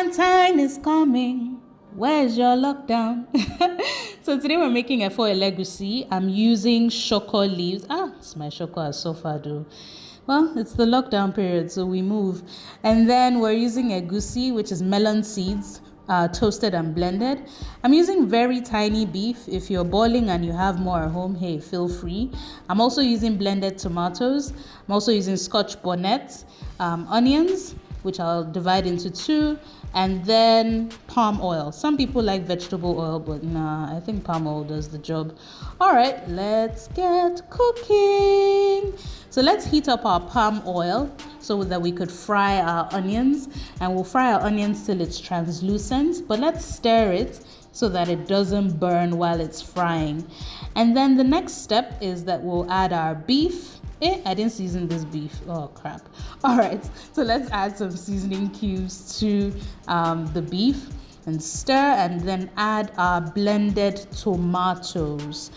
Quarantine is coming. Where's your lockdown? So today we're making Efo Elegusi. I'm using Shoko leaves. It's my Shoko so far though. Well, it's the lockdown period, so we move. And then we're using egusi, which is melon seeds, toasted and blended. I'm using very tiny beef. If you're boiling and you have more at home, hey, feel free. I'm also using blended tomatoes. I'm also using scotch bonnet, onions, which I'll divide into two, and then palm oil. Some people like vegetable oil, but nah, I think palm oil does the job. All right, let's get cooking. So let's heat up our palm oil so that we could fry our onions, and we'll fry our onions till it's translucent, but let's stir it so that it doesn't burn while it's frying. And then the next step is that we'll add our beef. I didn't season this beef. Oh, crap. All right, so let's add some seasoning cubes to the beef and stir, and then add our blended tomatoes.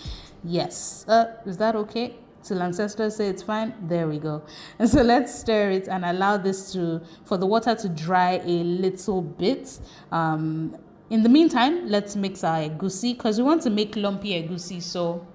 Yes. Is that okay? Till ancestors say it's fine. There we go. And so let's stir it and allow this for the water to dry a little bit. In the meantime, let's mix our egusi because we want to make lumpy egusi. So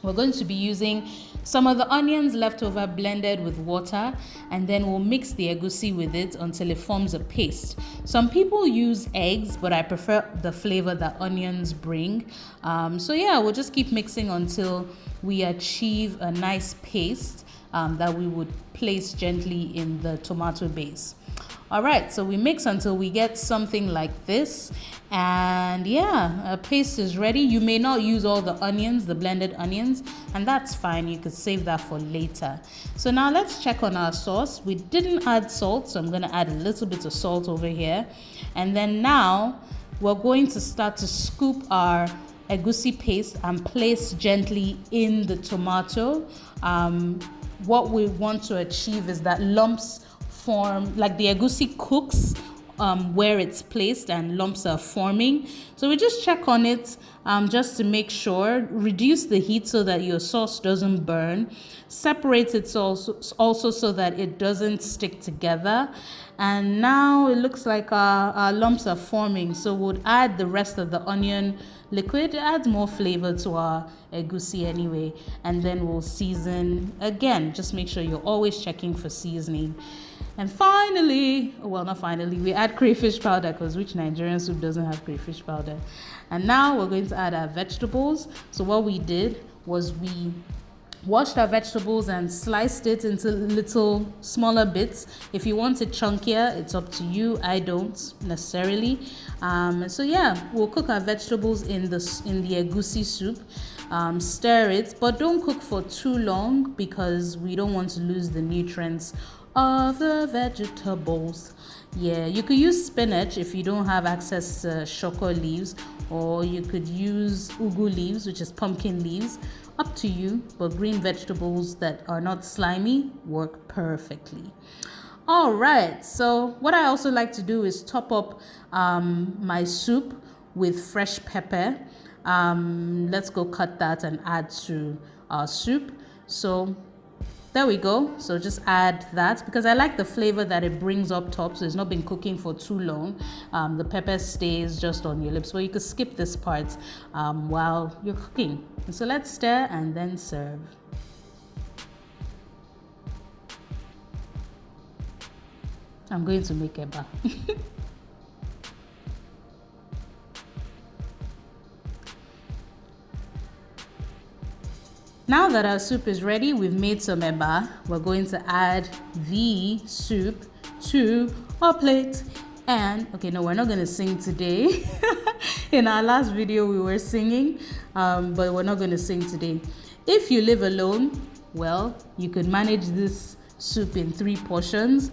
we're going to be using some of the onions left over blended with water, and then we'll mix the egusi with it until it forms a paste. Some people use eggs, but I prefer the flavor that onions bring. So yeah, we'll just keep mixing until we achieve a nice paste that we would place gently in the tomato base. All right, so we mix until we get something like this, and yeah, a paste is ready. You may not use all the onions, the blended onions, and that's fine. You could save that for later. So now let's check on our sauce. We didn't add salt, so I'm going to add a little bit of salt over here. And then now we're going to start to scoop our egusi paste and place gently in the tomato. What we want to achieve is that lumps form, like the egusi cooks where it's placed and lumps are forming. So we just check on it just to make sure. Reduce the heat so that your sauce doesn't burn. Separate it also so that it doesn't stick together. And now it looks like our lumps are forming. So we'll add the rest of the onion liquid. It adds more flavor to our egusi anyway. And then we'll season again. Just make sure you're always checking for seasoning. And finally, well, not finally, we add crayfish powder, because which Nigerian soup doesn't have crayfish powder? And now we're going to add our vegetables. So what we did was we washed our vegetables and sliced it into little smaller bits. If you want it chunkier, it's up to you. I don't necessarily. So yeah, we'll cook our vegetables in the egusi soup. Stir it, but don't cook for too long because we don't want to lose the nutrients of the vegetables. Yeah, you could use spinach if you don't have access to shoko leaves, or you could use Ugwu leaves, which is pumpkin leaves. Up to you, but green vegetables that are not slimy work perfectly. All right, so what I also like to do is top up my soup with fresh pepper. Let's go cut that and add to our soup. So there we go. So just add that because I like the flavor that it brings up top. So it's not been cooking for too long. The pepper stays just on your lips. Well, you could skip this part while you're cooking. And so let's stir and then serve. I'm going to make eba. Now that our soup is ready, we've made some eba. We're going to add the soup to our plate. And, okay, no, we're not going to sing today. In our last video, we were singing, but we're not going to sing today. If you live alone, well, you could manage this soup in 3 portions.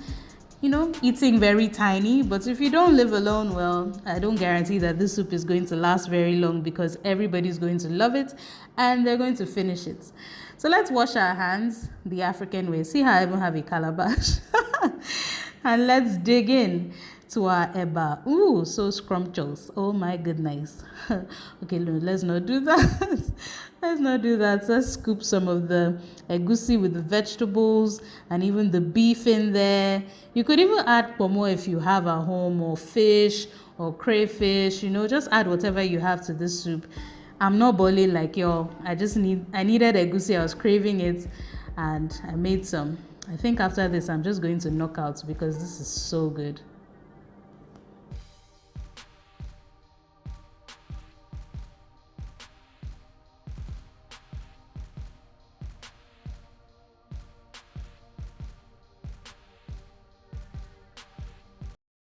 You know, eating very tiny. But if you don't live alone, well, I don't guarantee that this soup is going to last very long because everybody's going to love it and they're going to finish it. So let's wash our hands the African way. See how I even have a calabash? And let's dig in. to our eba. Ooh, so scrumptious. Oh my goodness. Okay, no, let's not do that. Let's not do that. Let's scoop some of the egusi with the vegetables and even the beef in there. You could even add pomo if you have at home, or fish or crayfish. Just add whatever you have to this soup. I'm not boiling like y'all. I needed egusi. I was craving it, and I made some. I think after this, I'm just going to knock out because this is so good.